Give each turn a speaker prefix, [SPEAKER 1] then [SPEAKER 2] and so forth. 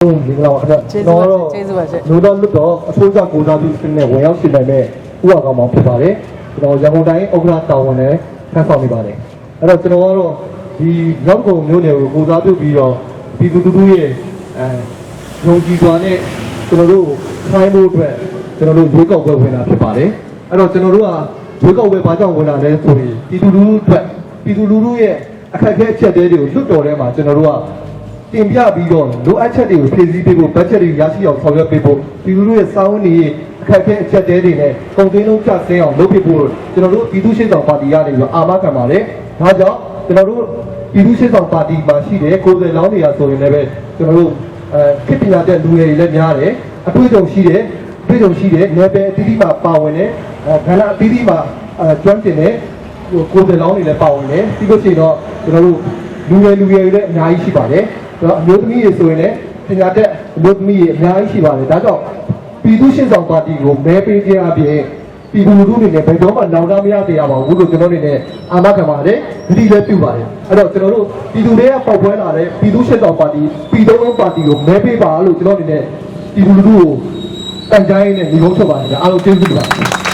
[SPEAKER 1] ဒီကတော့ကျွန်တော်တို့လူတော်လွတ်တော်အစိုးရကိုစားပြုစနစ်ဝင်ရောက်ရှင်နိုင်မဲ့ဥပဒေမှာဖြစ်ပါတယ်ကျွန်တော်ရန်ကုန်တိုင်းဥက္ကဋ္ဌတာဝန်နဲ့ထမ်းဆောင်နေပါတယ်အဲ့တော့ကျွန်တော်ကတော့ဒီရောက်ကုန်မျိုးနယ်ကိုစားပြုပြီးတော့ဒီသူတို့ရဲ့ယုံကြည်စွာနဲ့ကျွန်တော်တို့ခိုင်းဖို့အတွက်ကျွန်တော်တို့ရွေးကောက်ပွဲဝင်တာဖြစ်ပါတယ်အဲ့တော့ကျွန်တော်တို့ကရွေးကောက်ပွဲဘာကြောင့်ဝင်တာလဲဆိုရင်ပြည်သူလူထုအတွက်ပြည်သူလူထုရဲ့အခက်အခဲအချက်တွေကိုလွတ်တော်ထဲမှာကျွန်တော်တို့ကတင်ပြပြီးတော့လိုအပ်ချက်တွေကိုဖြည့်ဆည်းပေးဖို့ဘတ်ဂျက်တွေရရှိအောင်ဆောင်ရွက်ပေးဖို့ပြည်သူတို့ရဲ့စာဝန်တွေအခက်အခဲအချက်တွေနဲ့ကုန်သွင်းလုံးကျဆင်းအောင်လုပ်ပေးဖို့ကျွန်တော်တို့ပြည်သူ့ရှေ့ဆောင်ပါတီကနေပြီးအာမခံပါတယ်။ဒါကြောင့်ကျွန်တော်တို့ပြည်သူ့ရှေ့ဆောင်ပါတီမှာရှိတဲ့ကိုယ်စားလောင်းတွေကဆိုရင်လည်းကျွန်တော်တို့ခေတ်ပညာတဲ့လူတွေလည်းများတယ်အတွေ့အကြုံရှိတယ်နယ်ပယ်အသီးသီးမှာပါဝင်တယ်ကဏ္ဍအသီးသီးမှာကျွမ်းကျင်တဲ့ကိုယ်စားလောင်းတွေလည်းပါဝင်တယ်ပြီးလို့ရှိရင်တော့ကျွန်တော်တို့လူငယ်တွေလည်းအများကြီးရှိပါတယ်အမျိုးသမီးတွေဆိုရင်လည်းပညာတတ်အမျိုးသမီးတွေအများကြီးရှိပါတယ်ဒါကြောင့်ပြည်သူ့ရှင်းဆောင်ပါတီကိုမဲပေးခြင်းအပြင်ပြည်သူလူထုတွေနဲ့ဘယ်တော့မှနောင်တမရတရားပါဘူးလို့ကျွန်တော်တို့နေအာမခံပါတယ်ဂတိလည်းပြုပါတယ်အဲ့တော့ကျွန်တော်တို့ပြည်သူတွေကပေါက်ပွဲလာတဲ့ပြည်သူ့ရှင်းဆောင်ပါတီပြည်သူ့လုံးပါတီကိုမဲပေးပါလို့ကျွန်တော်တို့နေပြည်သူလူထုကိုတန်ကြားရင်းနဲ့ညီကုန်းချုပ်ပါတယ်အားလုံးကျေးဇူးတင်ပါတယ်